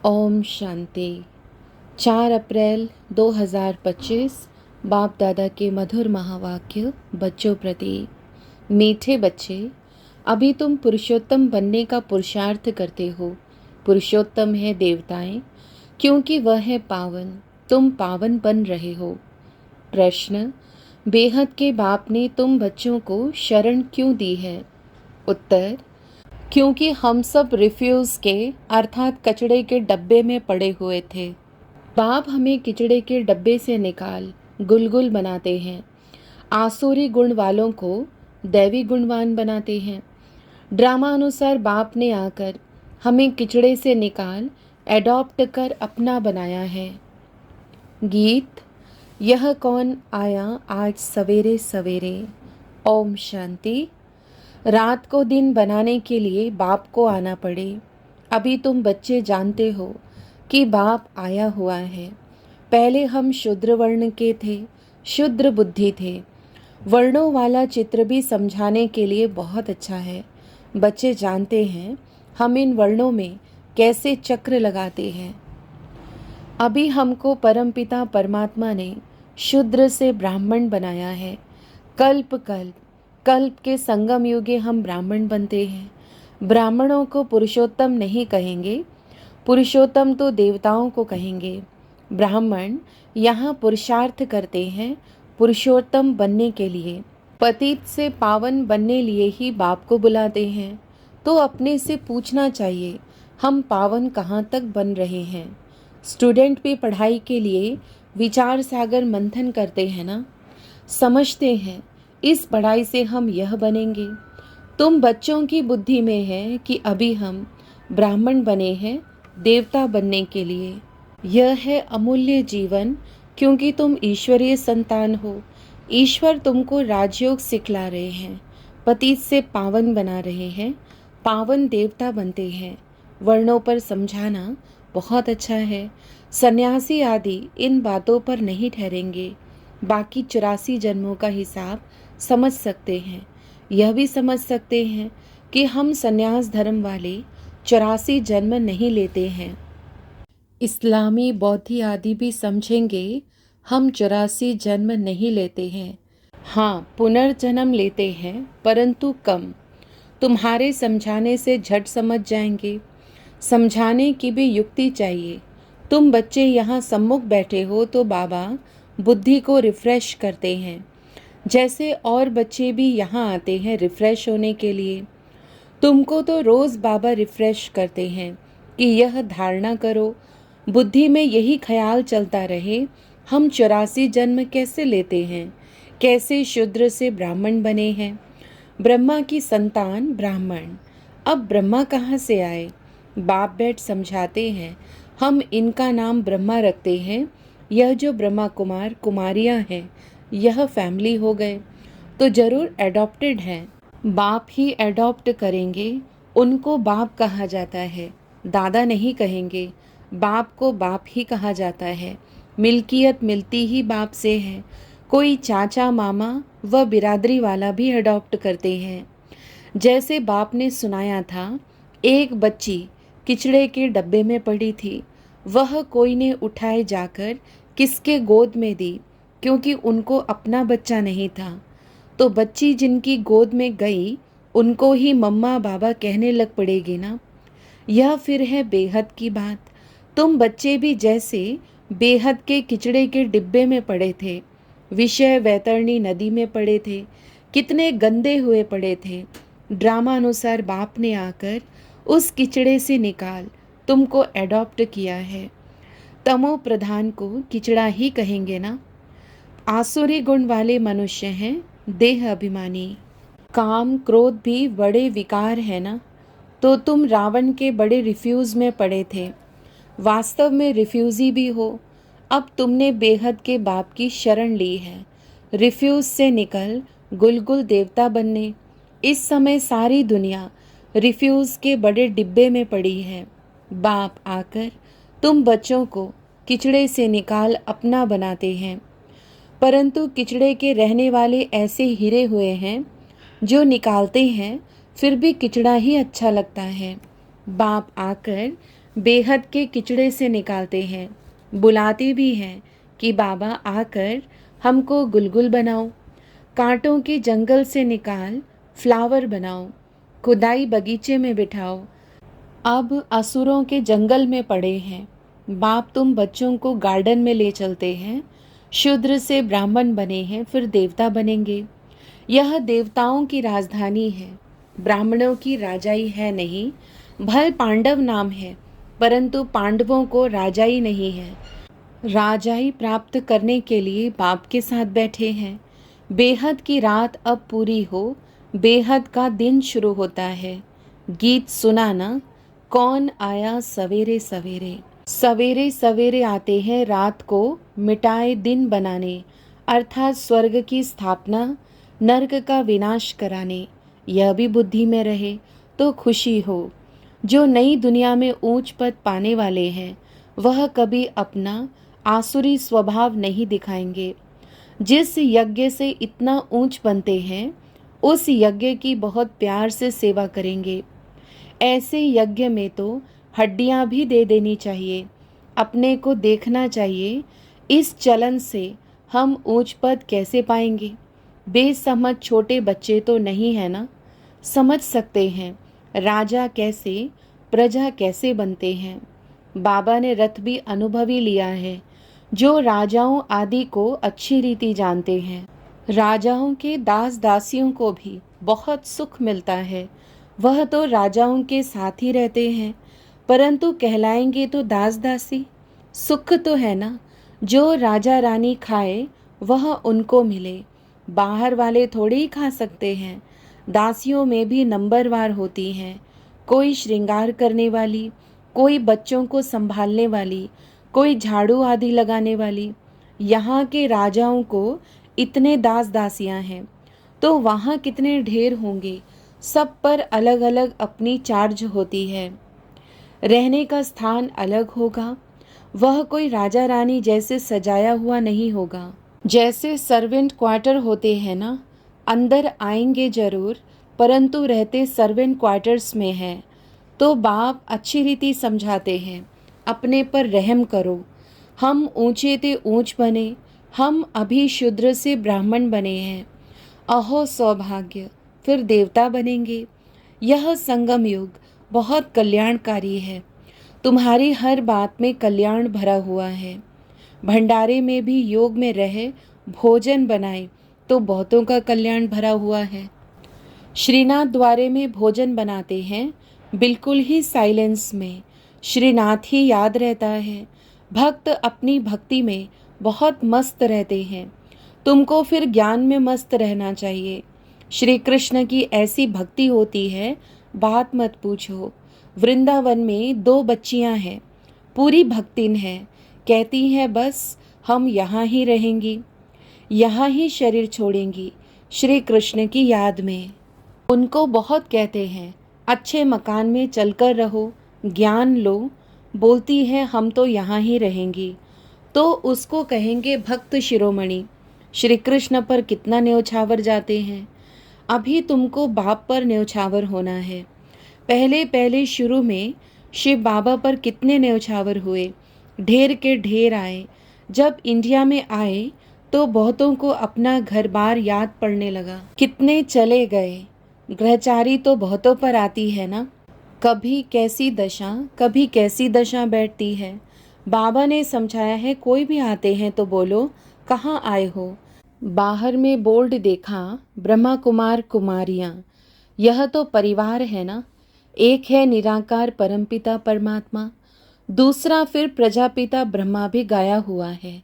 ओम शांति। 4 अप्रैल 2025 बाप दादा के मधुर महावाक्य बच्चों प्रति। मीठे बच्चे, अभी तुम पुरुषोत्तम बनने का पुरुषार्थ करते हो। पुरुषोत्तम है देवताएं, क्योंकि वह है पावन। तुम पावन बन रहे हो। प्रश्न: बेहद के बाप ने तुम बच्चों को शरण क्यों दी है? उत्तर: क्योंकि हम सब रिफ्यूज के अर्थात कचड़े के डब्बे में पड़े हुए थे। बाप हमें किचड़े के डब्बे से निकाल गुलगुल बनाते हैं। आसुरी गुण वालों को दैवी गुणवान बनाते हैं। ड्रामा अनुसार बाप ने आकर हमें किचड़े से निकाल एडॉप्ट कर अपना बनाया है। गीत: यह कौन आया आज सवेरे सवेरे। ओम शांति। रात को दिन बनाने के लिए बाप को आना पड़े। अभी तुम बच्चे जानते हो कि बाप आया हुआ है। पहले हम शूद्र वर्ण के थे, शुद्र बुद्धि थे। वर्णों वाला चित्र भी समझाने के लिए बहुत अच्छा है। बच्चे जानते हैं हम इन वर्णों में कैसे चक्र लगाते हैं। अभी हमको परमपिता परमात्मा ने शूद्र से ब्राह्मण बनाया है। कल्प कल्प कल्प के संगम युगे हम ब्राह्मण बनते हैं। ब्राह्मणों को पुरुषोत्तम नहीं कहेंगे, पुरुषोत्तम तो देवताओं को कहेंगे। ब्राह्मण यहाँ पुरुषार्थ करते हैं पुरुषोत्तम बनने के लिए। पतित से पावन बनने लिए ही बाप को बुलाते हैं। तो अपने से पूछना चाहिए हम पावन कहाँ तक बन रहे हैं। स्टूडेंट भी पढ़ाई के लिए विचार सागर मंथन करते हैं ना, समझते हैं इस पढ़ाई से हम यह बनेंगे। तुम बच्चों की बुद्धि में है कि अभी हम ब्राह्मण बने हैं देवता बनने के लिए। यह है अमूल्य जीवन, क्योंकि तुम ईश्वरीय संतान हो। ईश्वर तुमको राजयोग सिखला रहे हैं, पतित से पावन बना रहे हैं, पावन देवता बनते हैं। वर्णों पर समझाना बहुत अच्छा है। सन्यासी आदि इन बातों पर नहीं ठहरेंगे। बाकी 84 जन्मों का हिसाब समझ सकते हैं। यह भी समझ सकते हैं कि हम सन्यास धर्म वाले 84 जन्म नहीं लेते हैं। इस्लामी बौद्धी आदि भी समझेंगे हम 84 जन्म नहीं लेते हैं। हाँ, पुनर्जन्म लेते हैं, परंतु कम। तुम्हारे समझाने से झट समझ जाएंगे। समझाने की भी युक्ति चाहिए। तुम बच्चे यहाँ सम्मुख बैठे हो तो बाबा बुद्धि को रिफ्रेश करते हैं। जैसे और बच्चे भी यहाँ आते हैं रिफ्रेश होने के लिए। तुमको तो रोज़ बाबा रिफ्रेश करते हैं कि यह धारणा करो, बुद्धि में यही ख्याल चलता रहे हम 84 जन्म कैसे लेते हैं, कैसे शूद्र से ब्राह्मण बने हैं। ब्रह्मा की संतान ब्राह्मण। अब ब्रह्मा कहाँ से आए? बाप बैठ समझाते हैं हम इनका नाम ब्रह्मा रखते हैं। यह जो ब्रह्मा कुमार कुमारियाँ हैं यह फैमिली हो गए तो जरूर एडॉप्टेड हैं। बाप ही एडॉप्ट करेंगे, उनको बाप कहा जाता है, दादा नहीं कहेंगे। बाप को बाप ही कहा जाता है। मिल्कियत मिलती ही बाप से है। कोई चाचा मामा व बिरादरी वाला भी एडॉप्ट करते हैं। जैसे बाप ने सुनाया था, एक बच्ची किचड़े के डब्बे में पड़ी थी। वह कोई ने उठाए जाकर किसके गोद में दी, क्योंकि उनको अपना बच्चा नहीं था। तो बच्ची जिनकी गोद में गई उनको ही मम्मा बाबा कहने लग पड़ेगी ना। यह फिर है बेहद की बात। तुम बच्चे भी जैसे बेहद के किचड़े के डिब्बे में पड़े थे, विषय वैतरणी नदी में पड़े थे, कितने गंदे हुए पड़े थे। ड्रामा अनुसार बाप ने आकर उस किचड़े से निकाल तुमको एडॉप्ट किया है। तमो प्रधान को किचड़ा ही कहेंगे ना। आसुरी गुण वाले मनुष्य हैं देह अभिमानी। काम क्रोध भी बड़े विकार है ना। तो तुम रावण के बड़े रिफ्यूज में पड़े थे, वास्तव में रिफ्यूजी भी हो। अब तुमने बेहद के बाप की शरण ली है, रिफ्यूज से निकल गुलगुल देवता बनने। इस समय सारी दुनिया रिफ्यूज के बड़े डिब्बे में पड़ी है। बाप आकर तुम बच्चों को किचड़े से निकाल अपना बनाते हैं, परंतु किचड़े के रहने वाले ऐसे हीरे हुए हैं जो निकालते हैं फिर भी किचड़ा ही अच्छा लगता है। बाप आकर बेहद के किचड़े से निकालते हैं, बुलाते भी हैं कि बाबा आकर हमको गुलगुल बनाओ, कांटों के जंगल से निकाल फ्लावर बनाओ, खुदाई बगीचे में बिठाओ। अब असुरों के जंगल में पड़े हैं, बाप तुम बच्चों को गार्डन में ले चलते हैं। शूद्र से ब्राह्मण बने हैं, फिर देवता बनेंगे। यह देवताओं की राजधानी है, ब्राह्मणों की राजाई है नहीं। भल पांडव नाम है, परंतु पांडवों को राजाई नहीं है। राजाई प्राप्त करने के लिए बाप के साथ बैठे हैं। बेहद की रात अब पूरी हो, बेहद का दिन शुरू होता है। गीत सुनाना, कौन आया सवेरे सवेरे। सवेरे सवेरे आते हैं रात को मिटाए दिन बनाने, अर्थात स्वर्ग की स्थापना, नरक का विनाश कराने। यह भी बुद्धि में रहे तो खुशी हो। जो नई दुनिया में ऊंच पद पाने वाले हैं, वह कभी अपना आसुरी स्वभाव नहीं दिखाएंगे। जिस यज्ञ से इतना ऊंच बनते हैं, उस यज्ञ की बहुत प्यार से सेवा करेंगे। ऐसे यज्ञ में तो हड्डियां भी दे देनी चाहिए। अपने को देखना चाहिए, इस चलन से हम ऊंच पद कैसे पाएंगे। बेसमझ छोटे बच्चे तो नहीं है ना, समझ सकते हैं राजा कैसे, प्रजा कैसे बनते हैं। बाबा ने रथ भी अनुभवी लिया है, जो राजाओं आदि को अच्छी रीति जानते हैं। राजाओं के दास दासियों को भी बहुत सुख मिलता है, वह तो राजाओं के साथ ही रहते हैं, परंतु कहलाएंगे तो दास दासी। सुख तो है ना, जो राजा रानी खाए वह उनको मिले। बाहर वाले थोड़े ही खा सकते हैं। दासियों में भी नंबरवार होती हैं, कोई श्रृंगार करने वाली, कोई बच्चों को संभालने वाली, कोई झाड़ू आदि लगाने वाली। यहाँ के राजाओं को इतने दास दासियां हैं, तो वहाँ कितने ढेर होंगे। सब पर अलग अलग अपनी चार्ज होती है। रहने का स्थान अलग होगा, वह कोई राजा रानी जैसे सजाया हुआ नहीं होगा। जैसे सर्वेंट क्वार्टर होते हैं ना, अंदर आएंगे जरूर, परंतु रहते सर्वेंट क्वार्टर्स में हैं। तो बाप अच्छी रीति समझाते हैं, अपने पर रहम करो। हम ऊंचे ते ऊंच बने, हम अभी शूद्र से ब्राह्मण बने हैं। अहो सौभाग्य, फिर देवता बनेंगे। यह संगम युग बहुत कल्याणकारी है। तुम्हारी हर बात में कल्याण भरा हुआ है। भंडारे में भी योग में रहे, भोजन बनाए तो बहुतों का कल्याण भरा हुआ है। श्रीनाथ द्वारे में भोजन बनाते हैं, बिल्कुल ही साइलेंस में। श्रीनाथ ही याद रहता है। भक्त अपनी भक्ति में बहुत मस्त रहते हैं। तुमको फिर ज्ञान में मस्त रहना चाहिए। श्री कृष्ण की ऐसी भक्ति होती है, बात मत पूछो। वृंदावन में 2 बच्चियां हैं, पूरी भक्तिन है। कहती हैं बस हम यहाँ ही रहेंगी, यहाँ ही शरीर छोड़ेंगी, श्री कृष्ण की याद में। उनको बहुत कहते हैं अच्छे मकान में चलकर रहो, ज्ञान लो। बोलती है हम तो यहाँ ही रहेंगी। तो उसको कहेंगे भक्त शिरोमणि। श्री कृष्ण पर कितना न्योछावर जाते हैं। अभी तुमको बाप पर न्योछावर होना है। पहले पहले शुरू में शिव बाबा पर कितने न्योछावर हुए, ढेर के ढेर आए। जब इंडिया में आए तो बहुतों को अपना घर बार याद पड़ने लगा। कितने चले गए। ग्रहचारी तो बहुतों पर आती है ना, कभी कैसी दशा बैठती है। बाबा ने समझाया है, कोई भी आते हैं तो बोलो कहाँ आए हो। बाहर में बोर्ड देखा, ब्रह्मा कुमार कुमारियाँ। यह तो परिवार है ना। एक है निराकार परमपिता परमात्मा, दूसरा फिर प्रजापिता ब्रह्मा भी गाया हुआ है।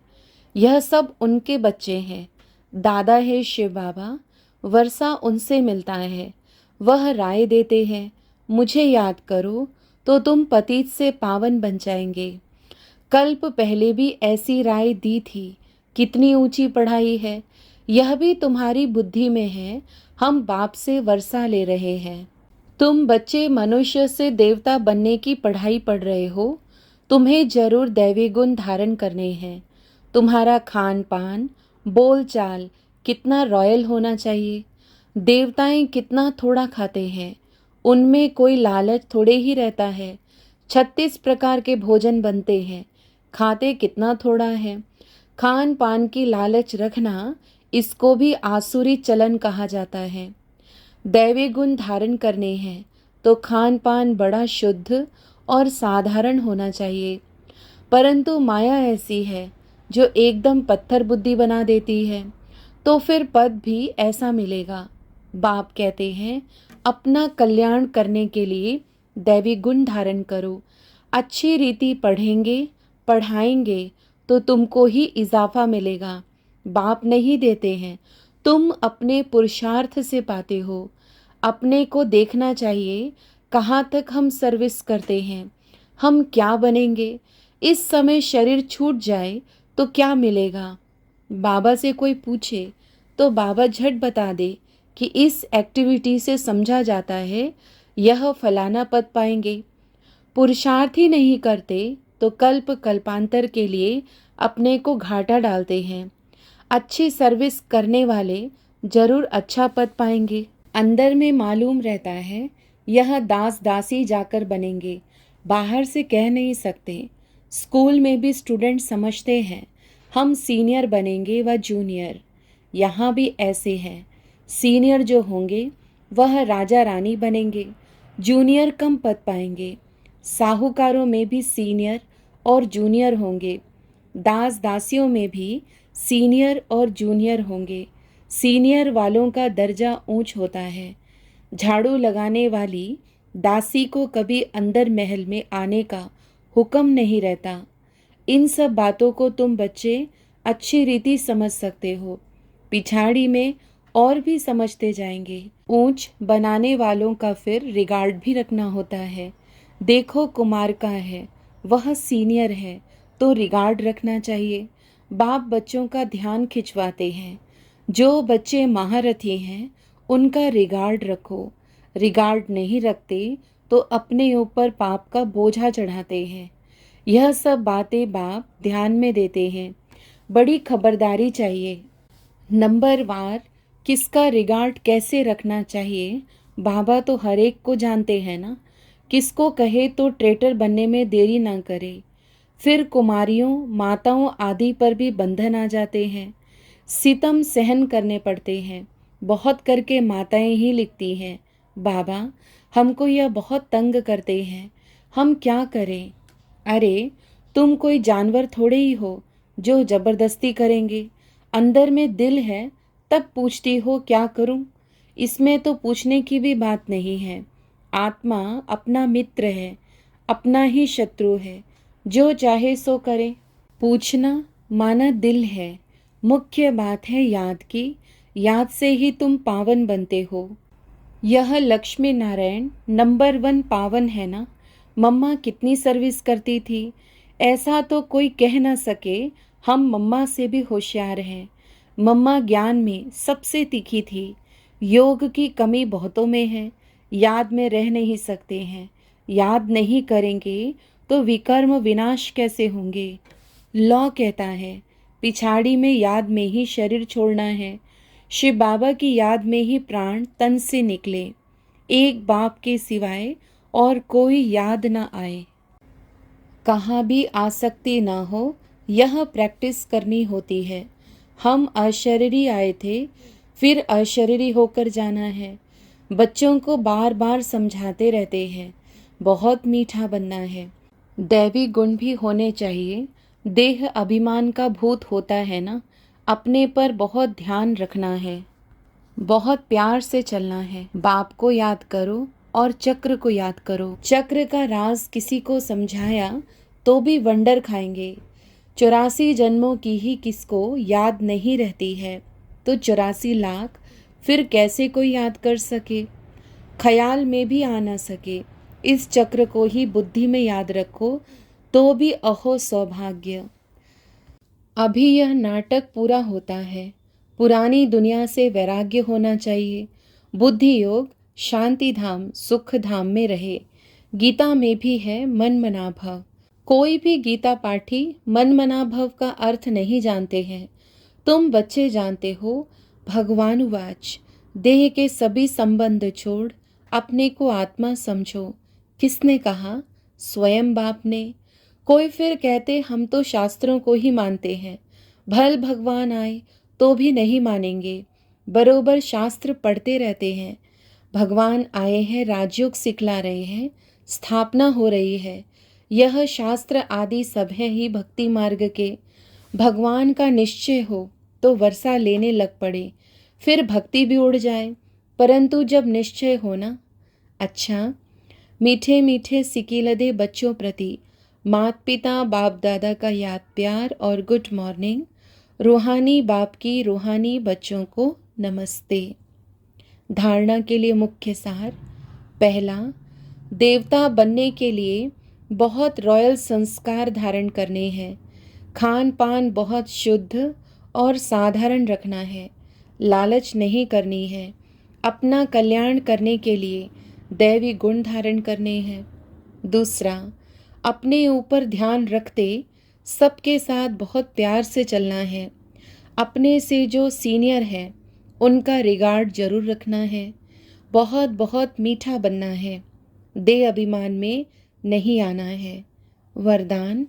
यह सब उनके बच्चे हैं। दादा है शिव बाबा, वर्षा उनसे मिलता है। वह राय देते हैं, मुझे याद करो तो तुम पतित से पावन बन जाएंगे। कल्प पहले भी ऐसी राय दी थी। कितनी ऊंची पढ़ाई है, यह भी तुम्हारी बुद्धि में है। हम बाप से वर्षा ले रहे हैं। तुम बच्चे मनुष्य से देवता बनने की पढ़ाई पढ़ रहे हो। तुम्हें जरूर दैवी गुण धारण करने हैं। तुम्हारा खान पान, बोल चाल कितना रॉयल होना चाहिए। देवताएं कितना थोड़ा खाते हैं, उनमें कोई लालच थोड़े ही रहता है। 36 प्रकार के भोजन बनते हैं, खाते कितना थोड़ा है। खान पान की लालच रखना, इसको भी आसुरी चलन कहा जाता है। दैवी गुण धारण करने हैं तो खान पान बड़ा शुद्ध और साधारण होना चाहिए। परंतु माया ऐसी है जो एकदम पत्थर बुद्धि बना देती है, तो फिर पद भी ऐसा मिलेगा। बाप कहते हैं, अपना कल्याण करने के लिए दैवी गुण धारण करो। अच्छी रीति पढ़ेंगे पढ़ाएंगे तो तुमको ही इजाफा मिलेगा। बाप नहीं देते हैं, तुम अपने पुरुषार्थ से पाते हो। अपने को देखना चाहिए, कहाँ तक हम सर्विस करते हैं, हम क्या बनेंगे। इस समय शरीर छूट जाए तो क्या मिलेगा। बाबा से कोई पूछे तो बाबा झट बता दे कि इस एक्टिविटी से समझा जाता है यह फलाना पद पाएंगे। पुरुषार्थ ही नहीं करते तो कल्प कल्पांतर के लिए अपने को घाटा डालते हैं। अच्छी सर्विस करने वाले जरूर अच्छा पद पाएंगे। अंदर में मालूम रहता है यह दास दासी जाकर बनेंगे, बाहर से कह नहीं सकते। स्कूल में भी स्टूडेंट समझते हैं हम सीनियर बनेंगे व जूनियर। यहाँ भी ऐसे हैं, सीनियर जो होंगे वह राजा रानी बनेंगे, जूनियर कम पद पाएंगे। साहूकारों में भी सीनियर और जूनियर होंगे, दास दासियों में भी सीनियर और जूनियर होंगे। सीनियर वालों का दर्जा ऊंच होता है। झाड़ू लगाने वाली दासी को कभी अंदर महल में आने का हुक्म नहीं रहता। इन सब बातों को तुम बच्चे अच्छी रीति समझ सकते हो, पिछाड़ी में और भी समझते जाएंगे। ऊंच बनाने वालों का फिर रिगार्ड भी रखना होता है। देखो कुमार का है, वह सीनियर है तो रिगार्ड रखना चाहिए। बाप बच्चों का ध्यान खिंचवाते हैं। जो बच्चे महारथी हैं उनका रिगार्ड रखो। रिगार्ड नहीं रखते तो अपने ऊपर पाप का बोझा चढ़ाते हैं। यह सब बातें बाप ध्यान में देते हैं। बड़ी खबरदारी चाहिए। नंबर वार किसका रिगार्ड कैसे रखना चाहिए, बाबा तो हर एक को जानते हैं ना। किसको कहे तो ट्रेटर बनने में देरी ना करे। फिर कुमारियों माताओं आदि पर भी बंधन आ जाते हैं, सितम सहन करने पड़ते हैं। बहुत करके माताएं ही लिखती हैं, बाबा हमको यह बहुत तंग करते हैं, हम क्या करें। अरे तुम कोई जानवर थोड़े ही हो जो जबरदस्ती करेंगे। अंदर में दिल है तब पूछती हो क्या करूं। इसमें तो पूछने की भी बात नहीं है। आत्मा अपना मित्र है, अपना ही शत्रु है, जो चाहे सो करे। पूछना माना दिल है। मुख्य बात है याद की, याद से ही तुम पावन बनते हो। यह लक्ष्मी नारायण नंबर 1 पावन है ना। मम्मा कितनी सर्विस करती थी, ऐसा तो कोई कह ना सके। हम मम्मा से भी होशियार हैं। मम्मा ज्ञान में सबसे तीखी थी। योग की कमी बहुतों में है, याद में रह नहीं सकते हैं। याद नहीं करेंगे तो विकर्म विनाश कैसे होंगे। लॉ कहता है पिछाड़ी में याद में ही शरीर छोड़ना है। शिव बाबा की याद में ही प्राण तन से निकले, एक बाप के सिवाय और कोई याद ना आए। कहाँ भी आसक्ति ना हो, यह प्रैक्टिस करनी होती है। हम अशरीरी आए थे, फिर अशरीरी होकर जाना है। बच्चों को बार बार समझाते रहते हैं, बहुत मीठा बनना है। दैवी गुण भी होने चाहिए। देह अभिमान का भूत होता है ना, अपने पर बहुत ध्यान रखना है, बहुत प्यार से चलना है। बाप को याद करो और चक्र को याद करो। चक्र का राज किसी को समझाया तो भी वंडर खाएंगे। 84 जन्मों की ही किसको याद नहीं रहती है, तो 84 लाख फिर कैसे कोई याद कर सके, ख्याल में भी आ ना सके। इस चक्र को ही बुद्धि में याद रखो तो भी अहो सौभाग्य। अभी यह नाटक पूरा होता है। पुरानी दुनिया से वैराग्य होना चाहिए। बुद्धि योग शांति धाम सुख धाम में रहे। गीता में भी है मन मना भव। कोई भी गीता पाठी मन मना भव का अर्थ नहीं जानते हैं। तुम बच्चे जानते हो। भगवान वाच, देह के सभी संबंध छोड़ अपने को आत्मा समझो। किसने कहा? स्वयं बाप ने। कोई फिर कहते हम तो शास्त्रों को ही मानते हैं, भल भगवान आए तो भी नहीं मानेंगे, बरोबर शास्त्र पढ़ते रहते हैं। भगवान आए हैं, राजयोग सिखला रहे हैं, स्थापना हो रही है। यह शास्त्र आदि सब है ही भक्ति मार्ग के। भगवान का निश्चय हो तो वर्षा लेने लग पड़े, फिर भक्ति भी उड़ जाए। परंतु जब निश्चय हो ना, अच्छा, मीठे मीठे सिकीलदे बच्चों प्रति मात पिता बाप दादा का याद प्यार और गुड मॉर्निंग। रूहानी बाप की रूहानी बच्चों को नमस्ते। धारणा के लिए मुख्य सार। पहला, देवता बनने के लिए बहुत रॉयल संस्कार धारण करने हैं। खान पान बहुत शुद्ध और साधारण रखना है, लालच नहीं करनी है। अपना कल्याण करने के लिए दैवी गुण धारण करने हैं। दूसरा, अपने ऊपर ध्यान रखते सबके साथ बहुत प्यार से चलना है। अपने से जो सीनियर है उनका रिगार्ड जरूर रखना है। बहुत बहुत मीठा बनना है, दे अभिमान में नहीं आना है। वरदान,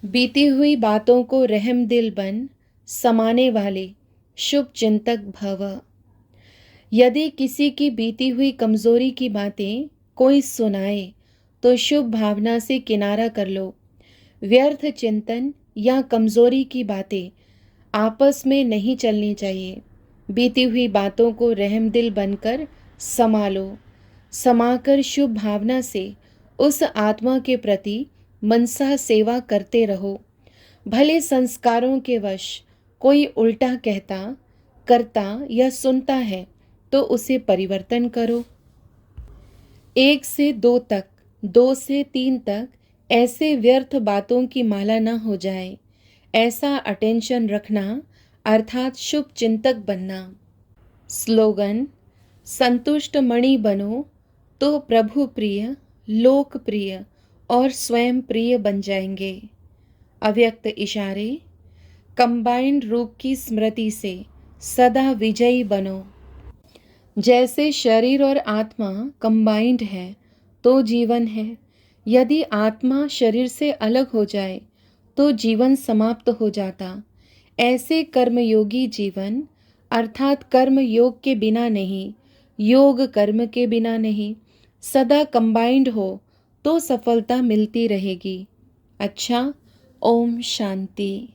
बीती हुई बातों को रहम दिल बन समाने वाले शुभ चिंतक भव। यदि किसी की बीती हुई कमजोरी की बातें कोई सुनाए तो शुभ भावना से किनारा कर लो। व्यर्थ चिंतन या कमजोरी की बातें आपस में नहीं चलनी चाहिए। बीती हुई बातों को रहमदिल बनकर संभालो। समाकर शुभ भावना से उस आत्मा के प्रति मनसा सेवा करते रहो। भले संस्कारों के वश कोई उल्टा कहता, करता या सुनता है तो उसे परिवर्तन करो। 1 से 2 तक, 2 से 3 तक ऐसे व्यर्थ बातों की माला ना हो जाए, ऐसा अटेंशन रखना अर्थात शुभ चिंतक बनना। स्लोगन, संतुष्ट मणि बनो तो प्रभु प्रिय, लोकप्रिय और स्वयं प्रिय बन जाएंगे। अव्यक्त इशारे, कंबाइंड रूप की स्मृति से सदा विजयी बनो। जैसे शरीर और आत्मा कंबाइंड है तो जीवन है। यदि आत्मा शरीर से अलग हो जाए तो जीवन समाप्त हो जाता। ऐसे कर्मयोगी जीवन अर्थात कर्म योग के बिना नहीं, योग कर्म के बिना नहीं, सदा कंबाइंड हो तो सफलता मिलती रहेगी। अच्छा, ओम शांति।